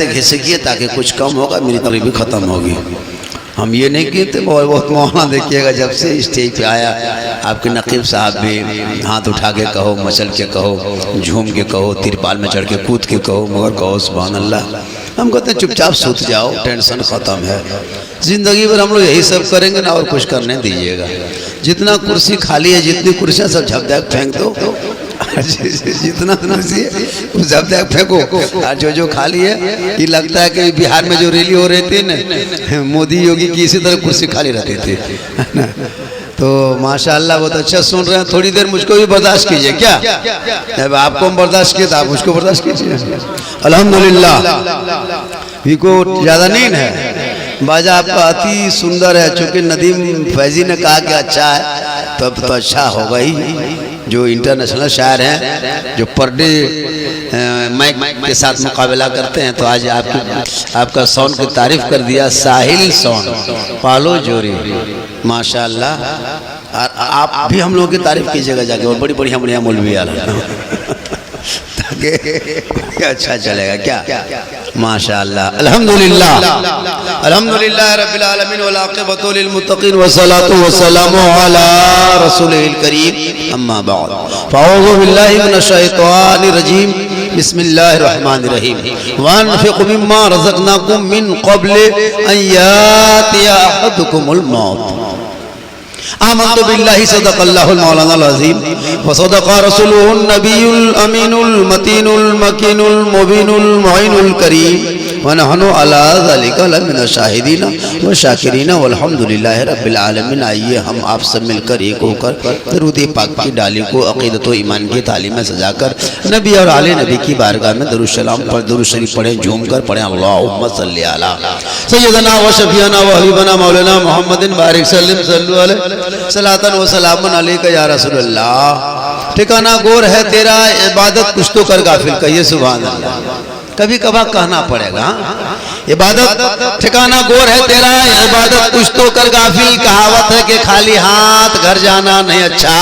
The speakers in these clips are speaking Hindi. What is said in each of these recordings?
थे घिसकिए ताकि कुछ कम होगा, मेरी तकलीफ भी ख़त्म होगी। हम ये नहीं कहते बहुत मौलाना देखिएगा जब से स्टेज पे आया आपके नकीब साहब भी हाथ उठा के कहो, मचल के कहो, झूम के कहो, तिरपाल में चढ़ के कूद के कहो, मगर कहो सुभान अल्लाह। हम कहते हैं चुपचाप सूत जाओ, टेंशन ख़त्म है। ज़िंदगी भर हम लोग यही सब करेंगे ना, और कुछ करने दीजिएगा। जितना कुर्सी खाली है, जितनी कुर्सियाँ सब झपझप फेंक दो, जितना कुर्सी है उस झपझप फेंको। और जो खाली है, ये लगता है कि बिहार में जो रैली हो रही थी ना, मोदी योगी की इसी तरह कुर्सी खाली रहती थी ना। तो माशाअल्लाह बहुत अच्छा सुन रहे हैं। थोड़ी देर मुझको भी बर्दाश्त कीजिए। क्या अब आपको हम बर्दाश्त किए तो आप मुझको बर्दाश्त कीजिए। अल्हम्दुलिल्लाह। को ज़्यादा नींद है, बाजा आपका अति सुंदर है। चूँकि नदीम फैजी ने कहा कि अच्छा है, तब तो अच्छा होगा ही। जो इंटरनेशनल शायर हैं, जो पर डे माइक के साथ मुकाबला करते हैं, तो आज आपका साउंड की तारीफ कर दिया। साहिल साउंड पालो जोरी, माशाअल्लाह। और आप भी हम लोगों की तारीफ कीजिएगा जाके, और बड़ी बढ़िया बढ़िया मौलवी आ रहा ताकि अच्छा चलेगा। क्या माशाअल्लाह। अल्हम्दुलिल्लाह अल्हम्दुलिल्लाह रब्बिल आलमीन वल आक़िबतु लिल मुत्तक़ीन वस्सलातु वस्सलामु अला रसूलिल करीम अम्मा बाद फ़अऊज़ु बिल्लाहि मिनश शैतानिर रजीम बिस्मिल्लाहिर रहमानिर रहीम वअन्फ़िक़ू मिम्मा रज़क़नाकुम मिन क़ब्लि अन यातिया अहदकुमुल मौत आमन्तु बिल्लाहि सदक़ल्लाहुल मौलानाल अज़ीम व सदक़ा रसूलुहुन नबियुल अमीनुल मतीनुल मकीनुल मुबीनुल मुईनुल करीम व नहनु अला ज़ालिका लमिन शाहिदीन व शाकिरीन वल्हम्दुलिल्लाहि रब्बिल आलमीन। आइए हम आप सब मिलकर एक होकर दरूद पाक की डाली को अक़ीदत व ईमान की तालीम में सजाकर नबी और आले नबी की बारगाह में दरूद सलाम पर दरूद शरीफ पढ़ें, झूम कर पढ़ें। अल्लाहुम्मा सल्लि अला सय्यदना व शफीअना व हबीबना मौलाना मुहम्मदिन बारिक सल्लिम सल्लु अलैहि सलातन व सलामन अलैका या रसूलल्लाह। ठिकाना गोर है तेरा, इबादत कुछ तो कर गाफिल, कहिए सुभान अल्लाह। कभी कभार कहना पड़ेगा, इबादत ठिकाना गोर है तेरा, इबादत कुछ तो कर गाफिल। कहावत है कि खाली हाथ घर जाना नहीं अच्छा,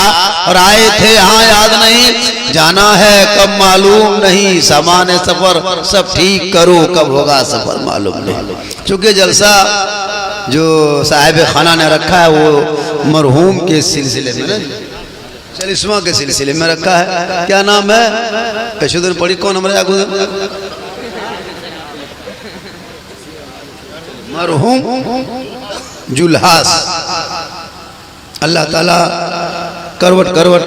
और आए थे यहाँ याद नहीं, जाना है कब मालूम नहीं। सामान सफर सब ठीक करो, कब होगा सफर मालूम नहीं। चूँकि जलसा जो साहिब खाना ने रखा है वो मरहूम के सिलसिले में, चालीसवां के सिलसिले में रखा है। क्या नाम है? कशुदन पढ़ी कौन हमारे मरहूम जुल्हास। अल्लाह ताला करवट करवट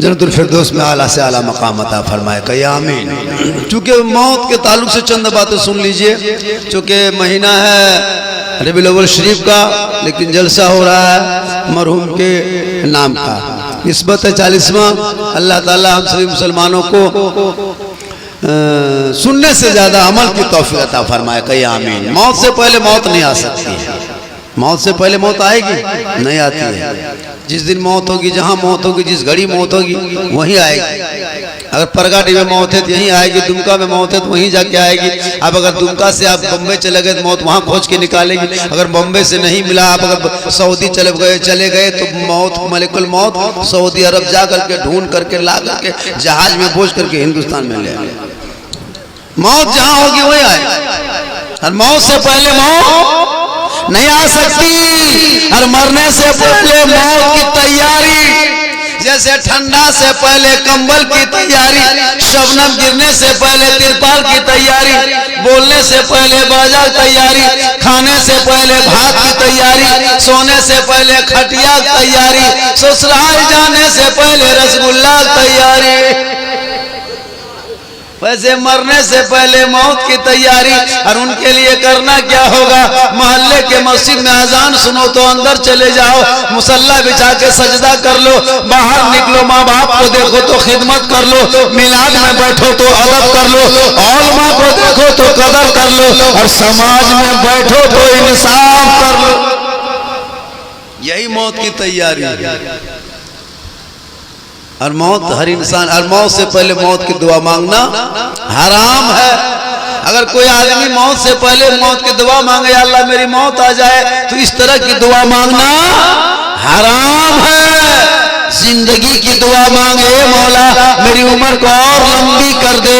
जन्नतुल फिरदौस में आला से आला मकाम अता फरमाए, कहिए आमीन। चूँकि मौत के ताल्लुक से चंद बातें सुन लीजिए। चूँकि महीना है रबीउल अव्वल शरीफ का, लेकिन जलसा हो रहा है मरहूम के नाम का। निस्बत है 40वां। अल्लाह ताला हम सभी मुसलमानों को सुनने से ज़्यादा अमल की तौफीक अता फरमाए, कहिए आमीन। मौत से पहले मौत नहीं आ सकती है। मौत से पहले मौत आएगी? नहीं आती है। जिस दिन मौत होगी, जहाँ मौत होगी, जिस घड़ी मौत होगी वहीं आएगी। अगर परगाटी में मौत है तो यहीं आएगी, दुमका में मौत है तो वहीं जाके आएगी। अब अगर दुमका से आप बम्बई चले गए तो मौत वहाँ खोज के निकालेगी। अगर बम्बई से नहीं मिला, आप अगर सऊदी चले गए तो मौत मलिकुल मौत सऊदी अरब जा करके ढूंढ करके ला करके जहाज में बोझ करके हिंदुस्तान में ले आए। मौत जहाँ होगी वहीं आएगी। और मौत से पहले मौत नहीं आ सकती। और मरने से पहले मौत की तैयारी, जैसे ठंडा से पहले कंबल की तैयारी, शबनम गिरने से पहले तिरपाल की तैयारी, बोलने से पहले बाजा तैयारी, खाने से पहले भात की तैयारी, सोने से पहले खटिया तैयारी, ससुराल जाने से पहले रसगुल्ला तैयारी, वैसे मरने से पहले मौत की तैयारी। और उनके लिए करना क्या होगा? मोहल्ले के मस्जिद में अजान सुनो तो अंदर चले जाओ, मुसल्ला बिछा के सजदा कर लो, बाहर निकलो, माँ बाप को देखो तो खिदमत कर लो, मिलाद में बैठो तो अदब कर लो, औलमा को देखो तो कदर कर लो, और समाज में बैठो तो इंसाफ कर लो। यही मौत की तैयारी। और मौत हर इंसान, और मौत से पहले मौत की दुआ मांगना हराम है। अगर कोई आदमी मौत से पहले मौत की दुआ मांगे, या अल्लाह मेरी मौत आ जाए, तो इस तरह की दुआ मांगना हराम है। जिंदगी की दुआ मांगे, मौला मेरी उम्र को और लंबी कर दे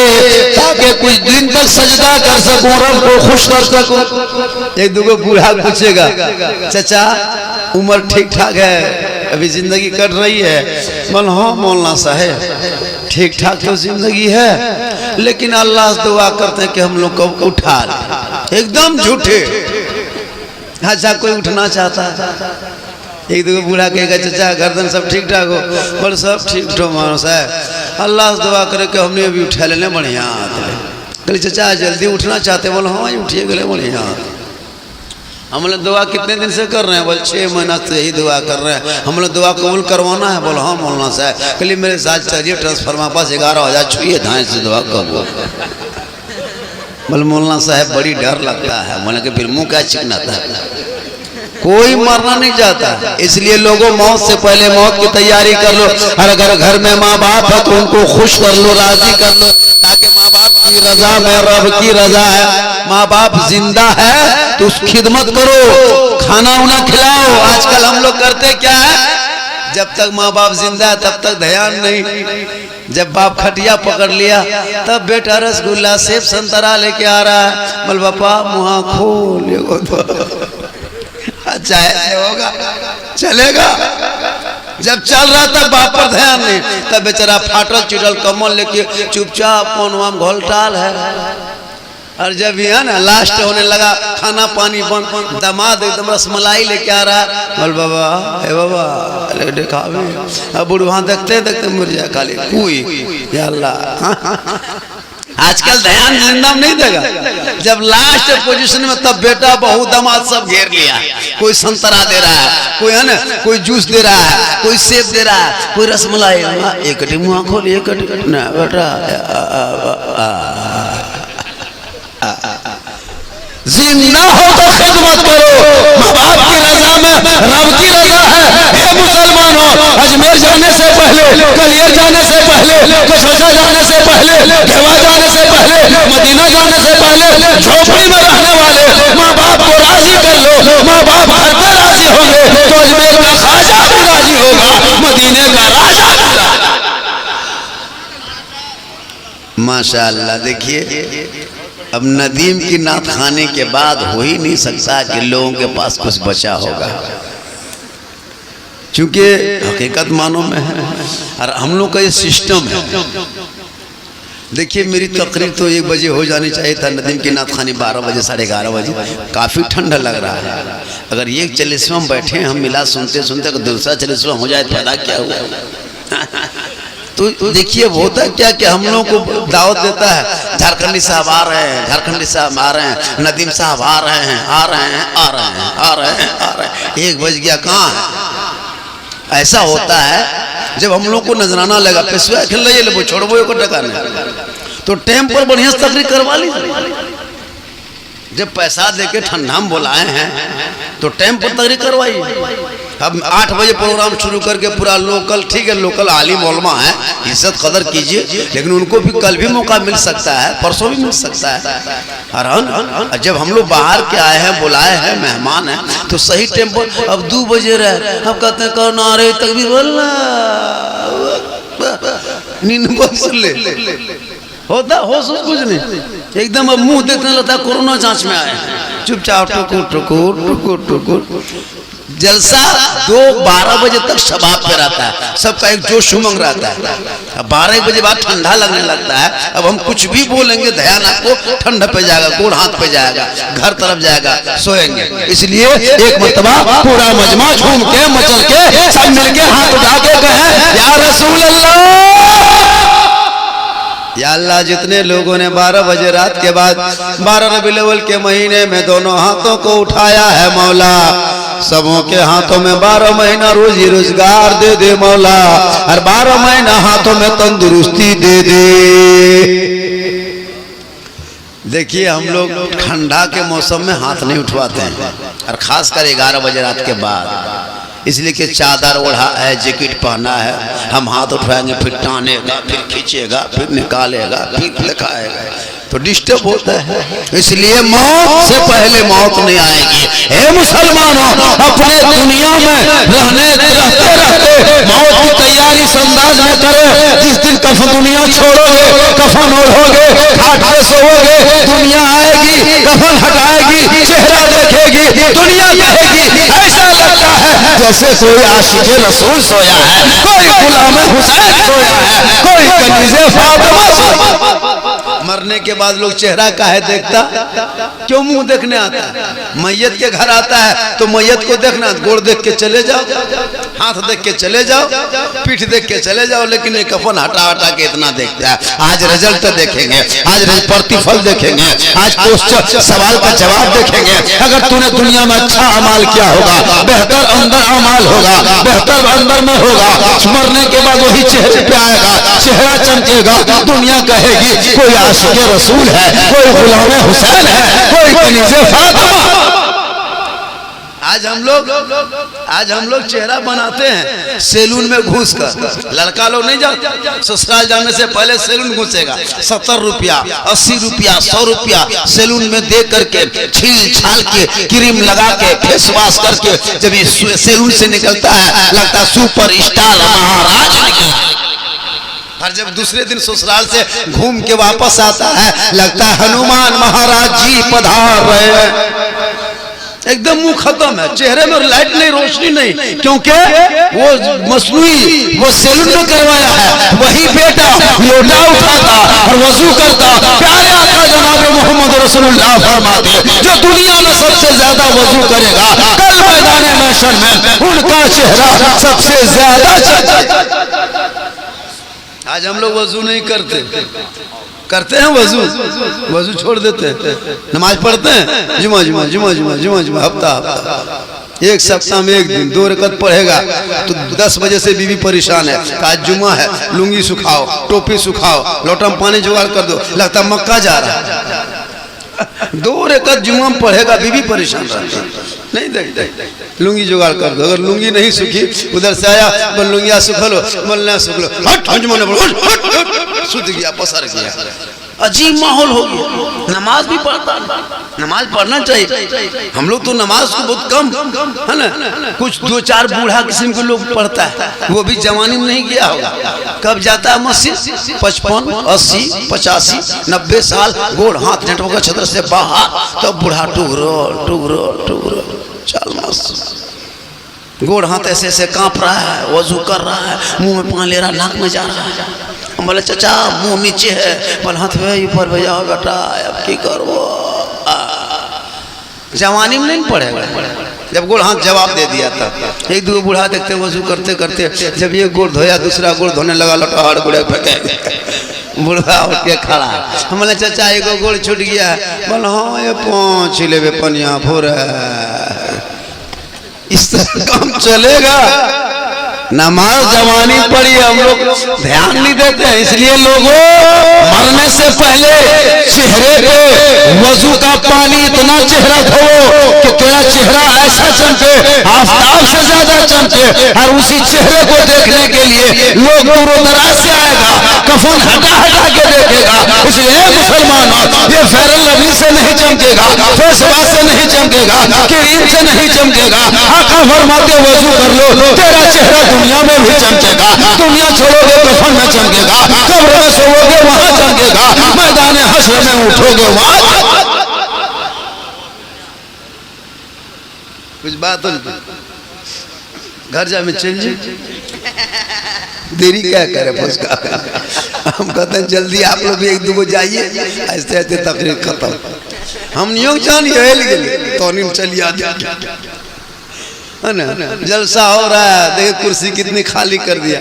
ताकि कुछ दिन तक सजदा कर सकूं, रब को खुश कर सकूं। एक दूगो बूढ़ा पूछेगा, चाचा उम्र ठीक ठाक है, अभी जिंदगी कट रही है? बोल हाँ मौलाना साहब ठीक ठाक तो जिंदगी है, लेकिन अल्लाह से दुआ करते हैं कि हम लोग को उठा ले। एकदम झूठे। अच्छा कोई उठना चाहता है? एक दो बूढ़ा कहेगा चाचा गर्दन सब ठीक ठाक हो? बोल सब ठीक ठो मानो साहब, अल्लाह से दुआ करे कि हमने अभी उठा लेने बढ़िया। कहले चाचा जल्दी उठना चाहते? बोलो हाँ उठिए गए बढ़िया। हम लोग दुआ कितने दिन से कर रहे हैं? बोल 6 महीना से ही दुआ कर रहे हैं। हम लोग दुआ कबूल करवाना है? बोलो हाँ मौलाना साहब। कहलिए मेरे साथ चलिए ट्रांसफार्मर पास 11,000 छुए धाए से दुआ कबूल। बोले मौलाना साहब बड़ी डर लगता है। बोले कि फिर मुँह क्या चिकनाता है? कोई मरना नहीं चाहता, इसलिए लोगों मौत से पहले मौत की तैयारी कर लो। और अगर घर में माँ बाप है तो उनको खुश कर लो, राजी कर लो, ताकि माँ बाप की रजा में रब की रजा है। माँ बाप जिंदा है तो उसकी खिदमत करो, खाना उना खिलाओ। आजकल हम लोग करते क्या है, जब तक माँ बाप जिंदा है तब तक ध्यान नहीं। जब बाप खटिया पकड़ लिया तब बेटा रसगुल्ला सेब संतरा लेके आ रहा है। बोल पापा मुँह खोल। अच्छा ऐसे होगा? चलेगा? जब चल रहा था बाप पर ध्यान नहीं, तब बेचारा फाटल चिटल कमल लेके चुपचाप पौनवाम घोलटाल है। और जब ये है ना लास्ट होने लगा, खाना पानी बंद, दामाद एकदम रसमलाई लेके आ रहा है। बोल बाबा हे बाबा अरे देखा अब बुढ़वा देखते देखते मुझ जाए खाली कोई या अल्लाह। आजकल ध्यान जिंदा नहीं देगा। जब लास्ट पोजीशन में तब बेटा बहू दामाद सब घेर लिया। कोई संतरा दे रहा है, कोई है ना कोई जूस दे रहा है, कोई सेब दे रहा है, कोई रसमलाई। एक कटी मुँह खोल, एक कटी ना बेटा। जिंदा हो तो खिदमत करो, माँ बाप की रजा में रब की रजा है। हे मुसलमानों, अजमेर जाने से पहले, कलियर जाने से पहले, कशोशा जाने से पहले, घेवा जाने से पहले, मदीना जाने से पहले झोपड़ी में रहने वाले माँ बाप को राजी कर लो। माँ बाप घर पे राजी होंगे तो अजमेर का ख्वाजा भी राजी होगा, मदीने का राजा भी राजी। माशाअल्लाह। देखिए अब नदीम की नात खाने के बाद हो ही नहीं सकता कि लोगों के पास कुछ बचा होगा, क्योंकि हकीकत मानो में है और हम लोग का ये सिस्टम है। देखिए मेरी तकरीर तो 1 बजे हो जानी चाहिए था, नदीम की नात खानी 12 बजे 11:30 बजे। काफ़ी ठंडा लग रहा है। अगर ये 40वां हम बैठे हम मिला सुनते सुनते अगर दूसरा 40वां हो जाए तो फायदा क्या हुआ? तो देखिए होता क्या कि हम लोग को दावत देता है, झारखंडी साहब आ रहे हैं, झारखंडी साहब आ रहे हैं, नदीम साहब आ रहे हैं, आ रहे हैं, आ रहे हैं, आ रहे हैं, आ रहे हैं। 1 बज गया, कहाँ है? ऐसा होता है जब हम लोग को नजराना लगा पेशवा खेल रही है, छोड़बो को टका नहीं तो टाइम पर बढ़िया से तकरीर करवा ली। जब पैसा देके ठंडा में बुलाए हैं तो टाइम पर तकरीर करवाई। अब 8 बजे प्रोग्राम शुरू करके पूरा लोकल, ठीक है लोकल आलिम उलमा है, इज्जत कदर कीजिए, लेकिन उनको भी कल भी मौका मिल सकता है, परसों भी मिल सकता है। और जब हम लोग बाहर के आए हैं, बुलाए हैं, मेहमान हैं, तो सही टाइम पर अब 2 बजे रहे, अब कहते हैं करो नारे तकबीर बोलना, नींद बोल सुन ले होता हो सब कुछ नहीं, एकदम अब मुंह देखने लगता है कोरोना जांच में आए, चुपचाप टुकुर टुकुर टुकुर टुकुर। जलसा 2-12 बजे तक शबाब पे रहता है, सबका एक जोश उमंग रहता है। अब 12 बजे बाद ठंडा लगने लगता है, अब हम कुछ भी बोलेंगे ध्यान आपको ठंडा पे जाएगा, गोड़ हाथ पे जाएगा, घर तरफ जाएगा, सोएंगे। इसलिए एक मरतबा पूरा मजमा झूम के मचल के सब मिलके हाथ उठा के कहें या रसूल अल्लाह, या अल्लाह। जितने लोगों ने 12 बजे रात के बाद 12 रबीउल अव्वल के महीने में दोनों हाथों को उठाया है मौला, सबों के हाथों में 12 महीना रोजी रोजगार दे दे मौला, और 12 महीना हाथों में तंदुरुस्ती दे दे। देखिए हम लोग ठंडा के मौसम में हाथ नहीं उठवाते हैं, और खासकर 11 बजे रात के बाद, इसलिए कि चादर ओढ़ा है, जैकेट पहना है, हम हाथ उठाएंगे, फिर टानेगा, फिर खींचेगा, फिर निकालेगा, फिर लिखाएगा। तो डिस्टर्ब होता है। इसलिए मौत से पहले मौत नहीं आएगी। हे मुसलमानों, अपने दुनिया में रहते रहते मौत की तैयारी इस अंदाज में करो, जिस दिन कफन दुनिया छोड़ोगे, कफन ओढ़ोगे, खाट पे सोओगे, दुनिया आएगी, कफन हटाएगी, चेहरा देखेगी, दुनिया कहेगी ऐसा लगता है जैसे कोई आशिक रसूल सोया है, कोई गुलाम हुसैन सोया है, कोई कनीज़े फातिमा सोया। मरने के बाद लोग चेहरा काहे देखता? क्यों मुंह देखने आता है? मैयत के घर आता है तो मैयत को देखना, गोड़ देख के चले जाओ, हाथ देख के चले जाओ, पीठ देख के चले जाओ, लेकिन ये कफन हटा हटा के इतना देखता है। आज रिजल्ट देखेंगे, आज प्रतिफल देखेंगे, आज क्वेश्चन सवाल का जवाब देखेंगे। अगर तूने दुनिया में अच्छा अमाल किया होगा, बेहतर अंदर अमाल होगा, बेहतर अंदर में होगा, मरने के बाद वही चेहरे पे आएगा, चेहरा चमकेगा, दुनिया कहेगी कोई आशिक रसूल है, कोई गुलाम हुसैन है, कोई कनीज़े फातिमा। आज हम लोग चेहरा बनाते हैं सैलून में घुस कर। लड़का लोग नहीं जाते, ससुराल जाने से पहले सैलून घुसेगा, 70 रुपया, 80 रुपया, 100 रुपया सैलून में दे करके, छील छाल के, क्रीम लगा के, फेस वॉश करके जब ये सैलून से निकलता है लगता है सुपर स्टार महाराज निकला। और जब दूसरे दिन ससुराल से घूम के वापस आता है लगता है हनुमान महाराज जी पधार रहे हैं। एकदम मुंह खत्म है, चेहरे में लाइट नहीं, रोशनी नहीं, क्योंकि वो मसनूई, वो सैलून में करवाया है। वही बेटा लोटा उठाता और वजू करता। प्यारे आका जनाब मोहम्मद रसूलुल्लाह फरमाते जो दुनिया में सबसे ज्यादा वजू करेगा कल मैदान महशर में उनका चेहरा सबसे ज्यादा। आज हम लोग वजू नहीं करते हैं वजू छोड़ देते हैं। नमाज पढ़ते हैं जुमा जुमा जुमा जुमा जुमा जुमा, हफ्ता एक सप्ताह में एक दिन 2 रकत पढ़ेगा तो 10 बजे से बीवी परेशान है, आज जुमा है, लुंगी सुखाओ, टोपी सुखाओ, लोटा में पानी जुगाड़ कर दो, लगता मक्का जा रहा है। 2 रकत जुमा में पढ़ेगा, बीवी परेशान रहती है, नहीं देख लुंगी जुगाड़ कर दो। अगर लुंगी नहीं सूखी, उधर से आया बोल लुंगिया सुखा लो, बोलना सुख लो, सुध गया, पसर गया, अजीब माहौल हो गया। नमाज भी पढ़ता, नमाज पढ़ना चाहिए। हम लोग तो नमाज को बहुत कम है ना, कुछ 2-4 बूढ़ा किस्म के लोग पढ़ता है, वो भी जवानी में नहीं गया होगा। कब जाता है मस्जिद? 55, 80, 85, 90 साल, गोड़ हाथ नेटवर्क का छतर से बाहर, तो बूढ़ा टुगरो चाल मस्त, गोड़ हाथ ऐसे ऐसे कांप रहा है, वजू कर रहा है, मुंह में पानी ले रहा, नाक में जा रहा है। हम बोले चाचा मुंह नीचे है, पर हाथ में ऊपर भेजा बेटा, अब की करो। जवानी में नहीं पड़ेगा, जब गोड़ हाथ जवाब दे दिया था। 1-2 बूढ़ा देखते वजू करते करते, जब ये गोड़ धोया दूसरा गोड़ धोने लगा, लौटा हड़ गुड़े फेंके, बूढ़ा उठ के खड़ा। हम बोले चाचा एगो गोड़ छूट गया है, बोले हाँ ये 5 लेवे पनिया भोर, इस तरह काम चलेगा। नमाज जवानी पड़ी, हम लोग ध्यान नहीं देते हैं। इसलिए लोगों मरने से पहले चेहरे पे वजू का पानी इतना चेहरा धो कि तेरा चेहरा ऐसा चमके, आफताब से ज्यादा चमके। और उसी चेहरे को देखने के लिए लोग दूर दराज से आएगा, कफन हटा हटा के देखेगा। इसलिए मुसलमानों, ये फैरल नबी से नहीं चमकेगा, फेसवाश से नहीं चमकेगा, क्रीम से नहीं चमकेगा। आका फरमाते वजू कर लो, तेरा चेहरा दुनिया में भी चमकेगा। दुनिया छोड़ोगे कफन में चमकेगा, कब्र में सोओगे वहां चमकेगा, मैदान हश्र में उठोगे वहां। कुछ बात हो घर जा में चेंज, देरी क्या करे फुसका। हम कहते हैं जल्दी आप लोग भी 1-2 गो जाइए, ऐसे ऐसे तकरीर खत्म। हम नहीं जानिए तो नहीं चलिए है ना, जलसा हो रहा है, देखिए कुर्सी कितनी खाली कर दिया,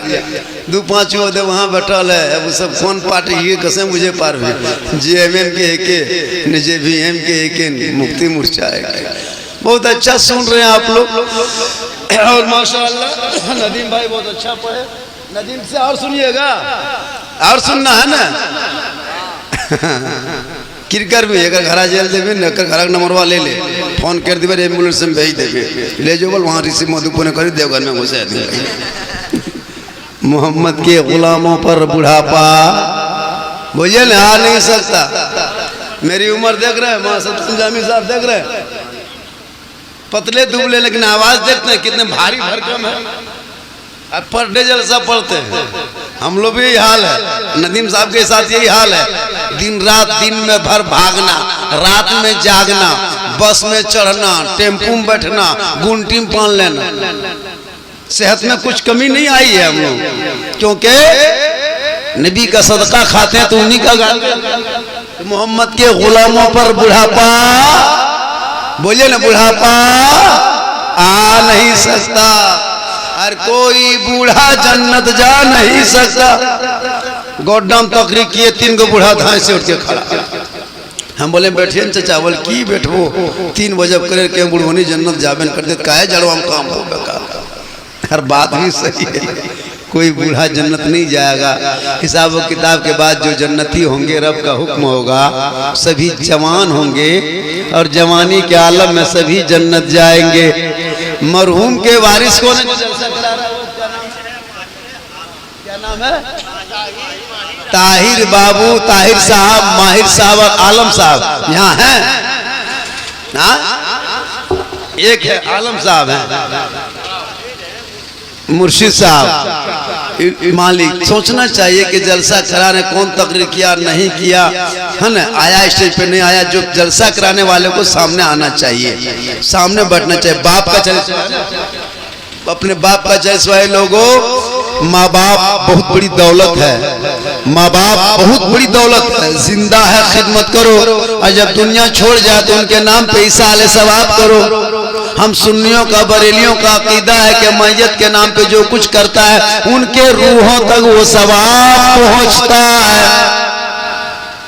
2-5 ओदे वहाँ बैठल है। अब सब कौन पार्टी ये कसम मुझे पार भी JMM के एक न JVM के एक मुक्ति मोर्चा है। बहुत अच्छा सुन रहे हैं आप लोग और माशाअल्लाह नदीम भाई बहुत अच्छा पढ़े। नदीम से और सुनिएगा, और सुनना है ना। किरकर भी अगर घर जेल देवे न घर नंबरवा ले ले, फोन कर देवे, एम्बुलेंस में भेज देवे, ले जो बोल वहाँ रिसीव मधुपुर कर देवघर में घुसा दे। मोहम्मद के गुलामों पर बुढ़ापा बोलिए ना आ नहीं सकता। मेरी उम्र देख रहे हैं, मां जामी साहब देख रहे हैं, पतले दुबले, लेकिन आवाज देखते हैं कितने भारी भरकम है। अब पर डे जलसा पढ़ते हैं, हम लोग भी यही हाल है, नदीम साहब के साथ यही हाल है। दिन रात, दिन में भर भागना, रात में जागना, बस में चढ़ना, टेम्पू में बैठना, गुंटी में पान लेना। सेहत में कुछ कमी नहीं आई है हम लोग, क्योंकि नबी का सदका खाते हैं तो उन्हीं का गाते। मोहम्मद के गुलामों पर बुढ़ापा, बोलिए ना, बुढ़ापा आ नहीं सकता, हर कोई बूढ़ा जन्नत जा नहीं सकता। गोड्डम तकरीर किए, 3 गो बूढ़ा धाए से उठ के खड़ा। हम बोले बैठिए चचा, बोल की बैठबो, 3 बजे करे के बुढ़ोनी जन्नत जाबे न करते, काहे जड़वा में काम हो बेकार। हर बात भी सही है, कोई बूढ़ा जन्नत नहीं जाएगा। हिसाब किताब के बाद जो जन्नती होंगे, रब का हुक्म होगा, सभी जवान होंगे और जवानी के आलम में सभी जन्नत जाएंगे। मरहूम के वारिस को क्या नाम है? ताहिर बाबू, ताहिर साहब, माहिर साहब और आलम साहब यहाँ हैं ना? एक है आलम साहब हैं, मुर्शिद साहब, मालिक। सोचना चाहिए कि जलसा कराने कौन तकरीर किया नहीं किया है ना, आया स्टेज पे नहीं आया, जो जलसा कराने वाले को सामने आना चाहिए, सामने बैठना चाहिए। बाप का चरित्र, अपने बाप का चरित्र वाले लोगों, माँ बाप बहुत बड़ी दौलत है, माँ बाप बहुत बड़ी दौलत है, जिंदा है खिदमत करो, और जब दुनिया छोड़ जाए तो उनके नाम पे ईसा अलैहि सवाब करो। हम सुन्नियों का, बरेलियों का अकीदा है कि मैयत के नाम पे जो कुछ करता है उनके रूहों तक वो सवाब पहुंचता है।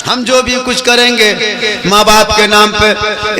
हम जो भी कुछ करेंगे माँ बाप के नाम पे,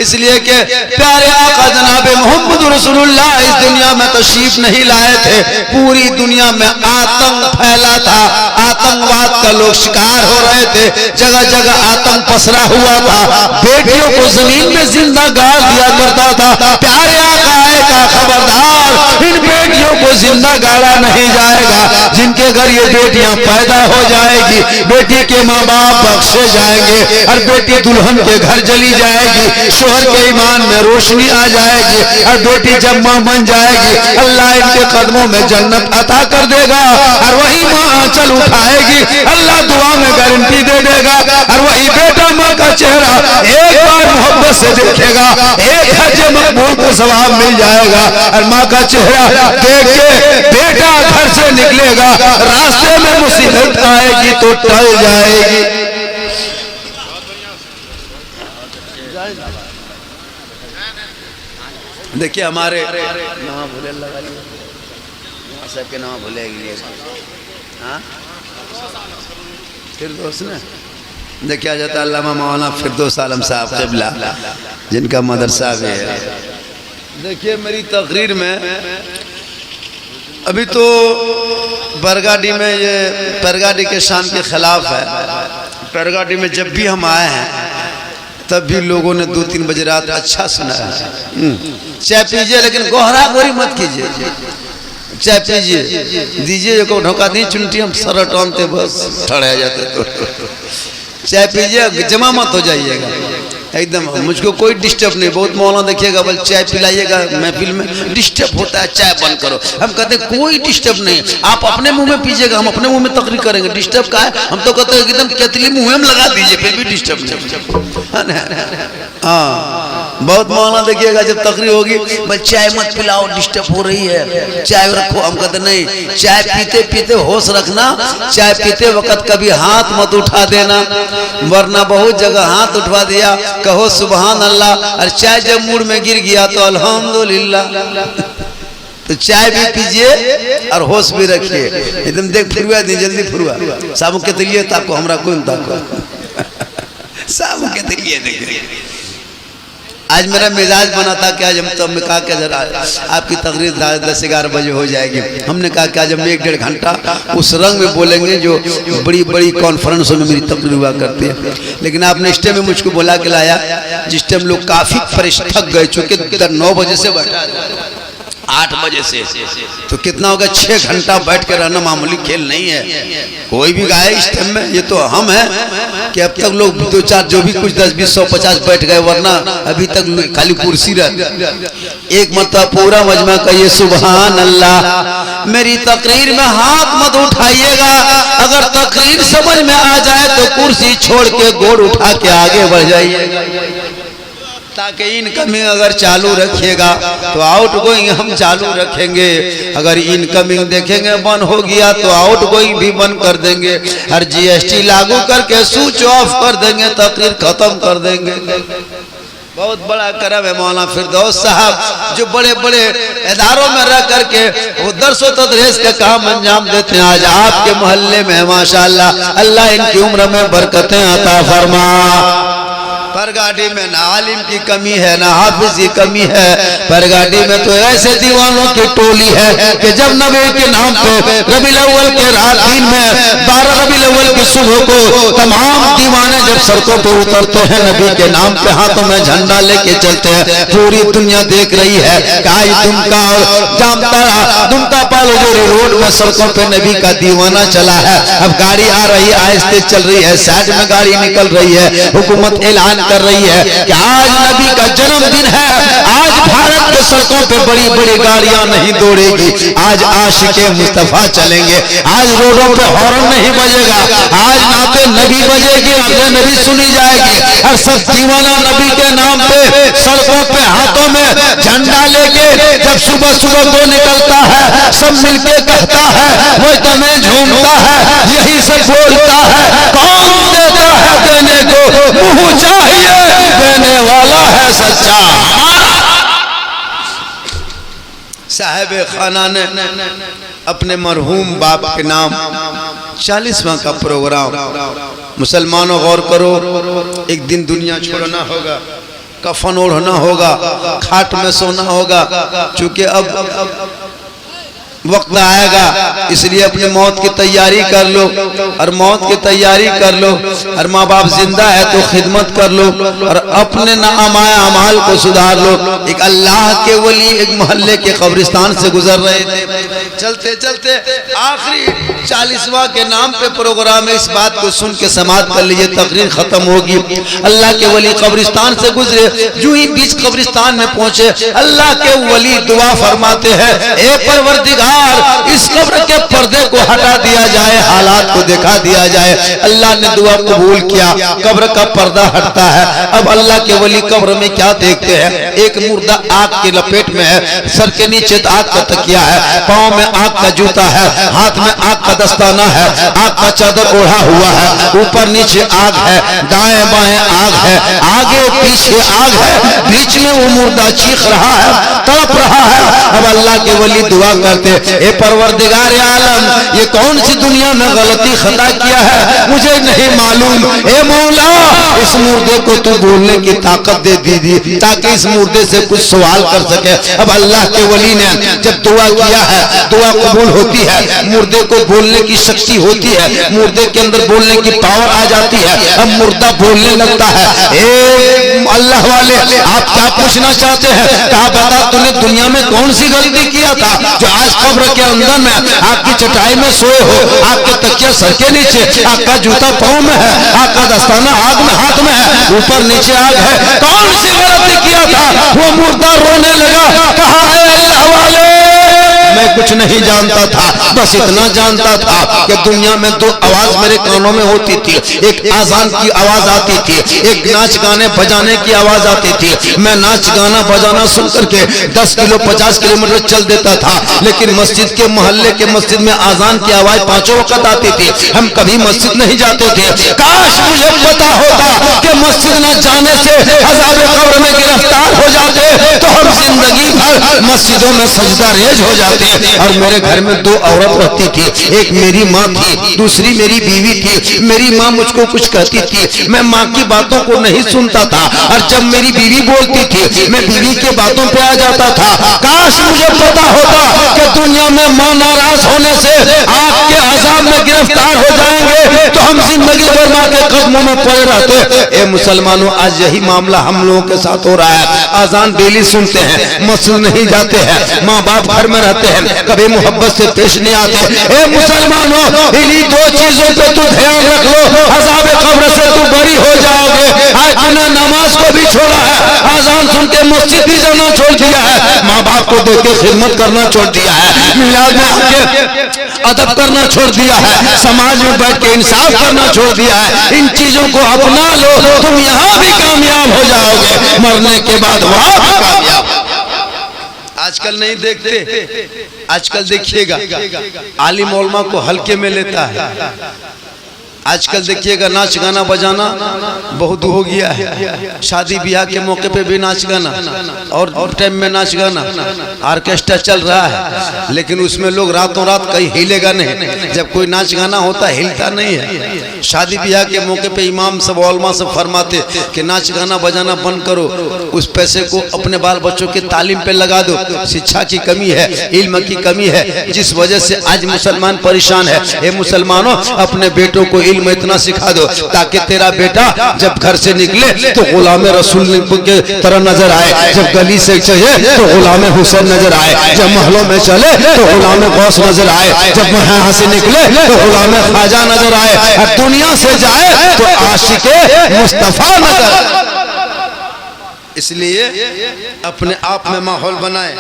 इसलिए कि प्यारे आका जनाबे मोहम्मद रसूलुल्लाह इस दुनिया में तशरीफ नहीं लाए थे, पूरी दुनिया में आतंक फैला था, आतंकवाद का लोग शिकार हो रहे थे, जगह जगह आतंक पसरा हुआ था, बेटियों को जमीन में जिंदा गाड़ दिया करता था। प्यारे आका आए का खबरदार, इन बेटियों को जिंदा गाड़ा नहीं जाएगा। जिनके घर ये बेटियां पैदा हो जाएगी, बेटी के माँ बाप बख्शे जाएंगे और बेटी दुल्हन के घर चली जाएगी, शोहर के ईमान में रोशनी आ जाएगी, और बेटी जब मां बन जाएगी अल्लाह इनके कदमों में जन्नत अता कर देगा, और वही मां आंचल उठाएगी, अल्लाह दुआ में गारंटी दे देगा, और वही बेटा मां का चेहरा एक बार मोहब्बत से देखेगा, एक हज मकबूल को सवाब मिल जाएगा। और मां का चेहरा देख के बेटा घर से निकलेगा, रास्ते में मुसीबत आएगी तो टल जाएगी। देखिए हमारे नाम भूले लगा सबके नाम भूलेगी, हाँ फिरदौस ने देखिए जाता है अल्लामा मौलाना फिरदौस आलम साहब क़िबला, जिनका मदरसा भी है। देखिए मेरी तकरीर में अभी तो बरगाड़ी में, ये बरगाड़ी के शान के खिलाफ है। बरगाड़ी में जब भी हम आए हैं तब भी लोगों ने 2-3 बजे रात अच्छा सुना है। चाय पीजिए लेकिन गोहरा गोरी मत कीजिए, चाय पीजिए, दीजिए को ढोका नहीं चुनटी, हम सर टानते बस खड़े जाते तो चाय पीजिए, जमा मत हो जाइएगा एकदम। मुझको कोई डिस्टर्ब नहीं, बहुत मौलाना देखिएगा बोल चाय पिलाइएगा महफिल में, डिस्टर्ब होता है, चाय बंद करो। हम कहते हैं कोई डिस्टर्ब नहीं, आप अपने मुंह में पीजिएगा, हम अपने मुंह में तकरीर करेंगे, डिस्टर्ब का है। हम तो कहते हैं एकदम केतली मुंह में लगा दीजिए, फिर भी डिस्टर्ब नहीं। हाँ बहुत मौलाना देखिएगा जब तकरीर होगी भाई चाय मत पिलाओ, डिस्टर्ब हो रही है, चाय रखो। हम कहते नहीं, चाय पीते पीते होश रखना, चाय पीते वक्त कभी हाथ मत उठा देना, वरना बहुत जगह हाथ उठवा दिया, कहो सुबहान अल्लाह, और चाय जब मुड़ में गिर गया तो अल्हम्दुलिल्लाह। तो चाय भी पीजिए और होश भी रखिए, एकदम देख फुरवा दी, जल्दी फुरवा साबुन के तलिए ताको, हमरा कोई ताको साबुन के तलिए देखिए। आज मेरा मिजाज बना था कि आज हम तो हमने कहा कि जरा आपकी तकरीर 10-11 बजे हो जाएगी। हमने कहा कि आज हम 1-1.5 घंटा उस रंग में बोलेंगे जो बड़ी बड़ी कॉन्फ्रेंसों में मेरी तकरीर हुआ करती है। लेकिन आपने इस टाइम में मुझको बुला के लाया जिस टाइम लोग काफ़ी थक गए, चूँकि 9 बजे से बैठा 8 बजे से तो कितना होगा, 6 घंटा बैठ के रहना मामूली खेल नहीं है। कोई भी गाय इस टाइम में, ये तो हम हैं कि अब तक लोग 2-4 जो भी कुछ 10, 20, 100, 50 बैठ गए, वरना अभी तक खाली कुर्सी रहती। एक मतलब पूरा मजमा कहिए सुभान अल्लाह। मेरी तकरीर में हाथ मत उठाइएगा, अगर तकरीर समझ में आ जाए तो कुर्सी छोड़ के गोड़ उठा के आगे बढ़ जाइएगा, ताकि इनकमिंग अगर चालू रखिएगा तो आउट गोइंग हम चालू रखेंगे। अगर इनकमिंग देखेंगे बंद हो गया तो आउट गोइंग भी बंद कर देंगे, और जीएसटी लागू करके स्विच ऑफ कर देंगे, तकरीर खत्म कर देंगे। बहुत बड़ा करम है मौलाना फिरदौस साहब, जो बड़े बड़े इदारों में रह करके वो दर्स व तदरीस का काम अंजाम देते हैं। आज आपके मोहल्ले में माशाअल्लाह, अल्लाह इनकी उम्र में बरकतें अता फरमा। परगाड़ी में ना आलिम की कमी है, ना हाफिज की कमी है, परगाड़ी में तो ऐसे दीवानों की टोली है कि जब नबी के नाम पे रबीउल अव्वल के रात दिन में 12 रबीउल अव्वल की सुबह को तमाम दीवाने जब सड़कों पर उतरते हैं, नबी के नाम पे हाथों में झंडा लेके चलते हैं, पूरी दुनिया देख रही है कि आज दुमका और जामताड़ा, दुमका पालोजोरी रोड में सड़कों पे नबी का दीवाना चला है। अब गाड़ी आ रही है, आहिस्ते चल रही है, साइड में गाड़ी निकल रही है, हुकूमत ऐलान कर रही है कि आज नबी का जन्मदिन है, आज भारत के सड़कों पे बड़ी बड़ी गाड़ियां नहीं दौड़ेगी, आज आशिके मुस्तफा चलेंगे, आज रोडों पे हॉर्न नहीं बजेगा, आज नाते नबी बजेगी, अपने नबी सुनी जाएगी, और सब दीवाना नबी के नाम पे सड़कों पे हाथों में झंडा लेके जब सुबह सुबह को निकलता है, सब मिलके कहता है, वो तमें झूमता है, यही सब बोलता है, कौन देता है देने को, मुँह चाहिए देने वाला है सच्चा। साहिब खाना ने अपने मरहूम बाप के नाम 40वां का प्रोग्राम, मुसलमानों गौर करो, एक दिन दुनिया छोड़ना होगा, कफन ओढ़ना होगा, खाट में सोना होगा, चूंकि अब वक्त आएगा, इसलिए अपनी मौत की तैयारी कर लो, और मौत की तैयारी कर लो, और माँ बाप जिंदा है तो खिदमत कर लो, और अपने नामाए अमाल को सुधार लो। एक अल्लाह के वली एक मोहल्ले के कब्रिस्तान से गुजर रहे थे, चलते चलते आखिरी 40वां के नाम पे प्रोग्राम है, इस बात को सुन के समाप्त कर लीजिए, तकरीर खत्म होगी। अल्लाह के वली कब्रिस्तान से गुजरे, जो ही बीच कब्रिस्तान में पहुंचे, अल्लाह के वली दुआ फरमाते हैं, ए परवरदिगार, इस कब्र के पर्दे को हटा दिया जाए, हालात को दिखा दिया जाए। अल्लाह ने दुआ कबूल किया, कब्र का पर्दा हटता है। अब अल्लाह के वली कब्र में क्या देखते हैं, एक मुर्दा आग की लपेट में है, सर के नीचे आग का तकिया है, पाँव में आग का जूता है, हाथ में आग का दस्ताना है, आग का चादर ओढ़ा हुआ है, ऊपर नीचे आग है, दाएं बाएं आग है, आगे पीछे आग है, बीच में वो मुर्दा चीख रहा है, तड़प रहा है। अब अल्लाह के वली दुआ करते, ए परवरदिगार आलम, ये कौन सी दुनिया में गलती खता किया है मुझे नहीं मालूम, ए मौला इस मुर्दे को तू बोलने की ताकत दे दीजिए ताकि इस मुर्दे से कुछ सवाल कर सके। अब अल्लाह के वली ने जब दुआ किया है, दुआ कबूल होती है, मुर्दे को बोलने की शक्ति होती है, मुर्दे के अंदर बोलने की पावर आ जाती है। अब मुर्दा बोलने लगता है, ए अल्लाह वाले, आप क्या पूछना चाहते हैं? कहा बता, तूने दुनिया में कौन सी गलती किया था जो आज कब्र के अंदर में आपकी चटाई में सोए हो, आपके तकिया सर के नीचे, आपका जूता पाँव में है, आपका दस्ताना आग में हाथ में है, ऊपर नीचे आग है, कौन सी गलती किया था? वो मुर्दा रोने लगा, कहा है अल्लाह वाले, मैं कुछ नहीं जानता था, बस इतना जानता था कि दुनिया में दो आवाज मेरे कानों में होती थी, एक आजान की आवाज आती थी, एक नाच गाने बजाने की आवाज आती थी। मैं नाच गाना बजाना सुन करके 10 किलो 50 किलोमीटर चल देता था, लेकिन मस्जिद के मोहल्ले के मस्जिद में आजान की आवाज 5 वक्त आती थी, हम कभी मस्जिद नहीं जाते थे। काश मुझे पता होता कि मस्जिद न जाने से अज़ाब कब्र में गिरफ्तार हो जाते तो हम जिंदगी भर मस्जिदों में सजदा रेज हो जाते। और मेरे घर में 2 औरत रहती थी, एक मेरी माँ थी, दूसरी मेरी बीवी थी। मेरी माँ मुझको कुछ कहती थी, मैं माँ की बातों को नहीं सुनता था, और जब मेरी बीवी बोलती थी मैं बीवी के बातों पे आ जाता था। काश मुझे पता होता कि दुनिया में माँ नाराज होने से आपके अज़ाब में गिरफ्तार हो जाएंगे तो हम जिंदगी भर माँ के कदमों में पड़े रहते। ए मुसलमानों, आज यही मामला हम लोगों के साथ हो रहा है। आजान डेली सुनते हैं, मस्जिद रसूल नहीं जाते हैं, माँ बाप घर में रहते हैं, कभी मोहब्बत से पेश नहीं आते। ए मुसलमानों, इन्हीं दो चीजों पे तू ध्यान रख लो, अज़ाब कब्र से तू बरी हो जाओगे। आज तूने नमाज को भी छोड़ा है, आजान सुन के मस्जिद भी जाना छोड़ दिया है, माँ बाप को देख के खिदमत करना छोड़ दिया है, मिलाद में आके अदब करना छोड़ दिया है, समाज में बैठ के इंसाफ करना छोड़ दिया है। इन चीजों को अपना लो, तुम यहाँ भी कामयाब हो जाओगे, मरने के बाद वहां भी कामयाब। आजकल नहीं देखते, आजकल देखिएगा आलिम उलमा को हल्के में लेता है। आजकल देखिएगा नाच गाना बजाना बहुत हो गया है, शादी ब्याह के मौके पे भी नाच गाना और टाइम में नाच गाना, ऑर्केस्ट्रा चल रहा है, लेकिन उसमें लोग रातों रात कहीं हिलेगा नहीं। जब कोई नाच गाना होता हिलता नहीं है। शादी ब्याह के मौके पे इमाम सब उलमा सब फरमाते कि नाच गाना बजाना बंद करो, उस पैसे को अपने बाल बच्चों के तालीम पे लगा दो। शिक्षा की कमी है, इल्म की कमी है, जिस वजह से आज मुसलमान परेशान है। ये मुसलमानों, अपने बेटों को इल्म इतना सिखा दो ताकि तेरा बेटा जब घर से निकले तो गुलाम रसूल के तरह नजर आए, जब गली से चले तो गुलाम हुसैन नजर आए, जब महलों में चले तो गुलाम गौस नजर आए, जब यहाँ से निकले तो गुलाम ख्वाजा नजर आए, और दुनिया से जाए तो आशिके मुस्तफा नजर। इसलिए अपने आप में माहौल बनाए,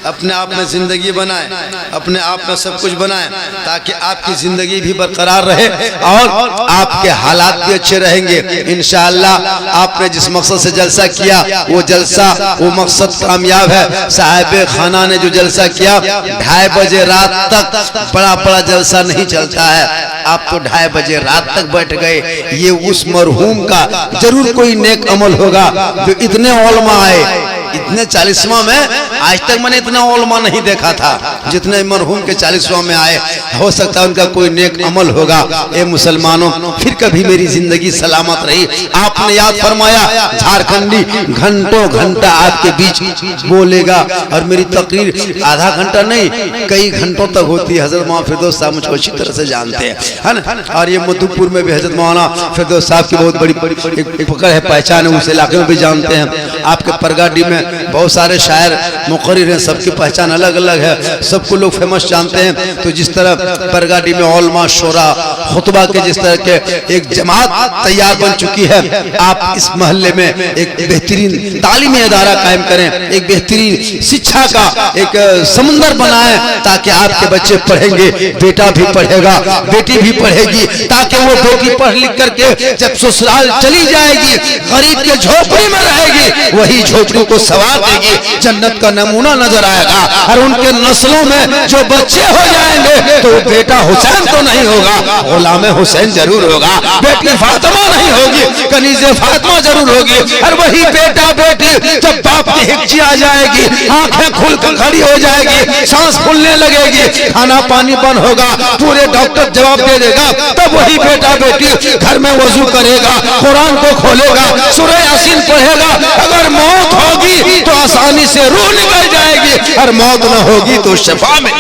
अपने आप में जिंदगी बनाए, अपने आप में सब कुछ बनाए, ताकि आपकी जिंदगी भी बरकरार रहे और आपके हालात भी अच्छे रहेंगे। इंशाअल्लाह आपने जिस मकसद से जलसा किया वो जलसा, वो मकसद कामयाब है। साहिब खाना ने जो जलसा किया 2:30 बजे रात तक, बड़ा जलसा नहीं चलता है, आप तो 2:30 बजे रात तक बैठ गए। ये उस मरहूम का जरूर कोई नेक अमल होगा जो इतने उलमा आए, इतने 40वां में आज तक मैंने इतना उलमा नहीं देखा था जितने मरहूम के 40वां में आए। हो सकता है उनका कोई नेक अमल होगा। ए मुसलमानों, फिर कभी मेरी जिंदगी सलामत रही। आपने याद फरमाया झारखंडी घंटों घंटा आपके बीच बोलेगा, और मेरी तकरीर आधा घंटा नहीं कई घंटों तक होती है। हजरत मौलाना फिरदौस साहब मुझको अच्छी तरह से जानते हैं, है ना। और ये मधुपुर में भी हजरत मौलाना फिरदौस साहब की बहुत बड़ी एक पकड़ है, पहचान है, उस इलाके में भी जानते हैं। आपके परगाड़ी में बहुत सारे शायर मुक़र्रिर हैं, सबकी पहचान अलग अलग है, सबको लोग फेमस जानते हैं। तो जिस तरह परगाड़ी में उलमा शोरा खुतबा के जिस तरह के एक जमात तैयार बन चुकी है, आप इस मोहल्ले में एक बेहतरीन तालीमी इदारा कायम करें, एक बेहतरीन शिक्षा का एक समुंदर बनाएं, ताकि आपके बच्चे पढ़ेंगे, बेटा भी पढ़ेगा, बेटी भी पढ़ेगी, ताकि वो बेटी पढ़ लिख करके जब ससुराल चली जाएगी, गरीब के झोपड़ी में रहेगी, वही झोपड़ी को सवार देगी, जन्नत का नमूना नजर आएगा। और उनके नस्लों में जो बच्चे हो जाएंगे तो बेटा हुसैन तो नहीं होगा, गुलाम हुसैन जरूर होगा, बेटी फातिमा नहीं होगी, कनीज़े फातिमा जरूर होगी। और वही बेटा बेटी जब बाप की हिज्जी आ जाएगी, आंखें खुल कर खड़ी हो जाएगी, सांस फूलने लगेगी, खाना पानी बंद होगा, पूरे डॉक्टर जवाब दे देगा, तब वही बेटा बेटी घर में वजू करेगा, कुरान को खोलेगा, सूरह यासीन पढ़ेगा। अगर मौत होगी तो आसानी से रूह निकल जाएगी, और मौत न होगी तो शिफा में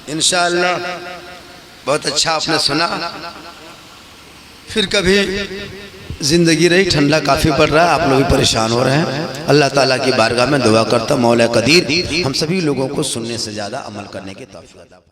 इंशाअल्लाह। बहुत अच्छा आपने सुना। फिर कभी जिंदगी रही, ठंडा काफी पड़ रहा है, आप लोग भी परेशान हो रहे हैं। अल्लाह ताला की बारगाह में दुआ करता मौला कदीर हम सभी लोगों को सुनने से ज्यादा अमल करने की तौफीक अता फरमाए।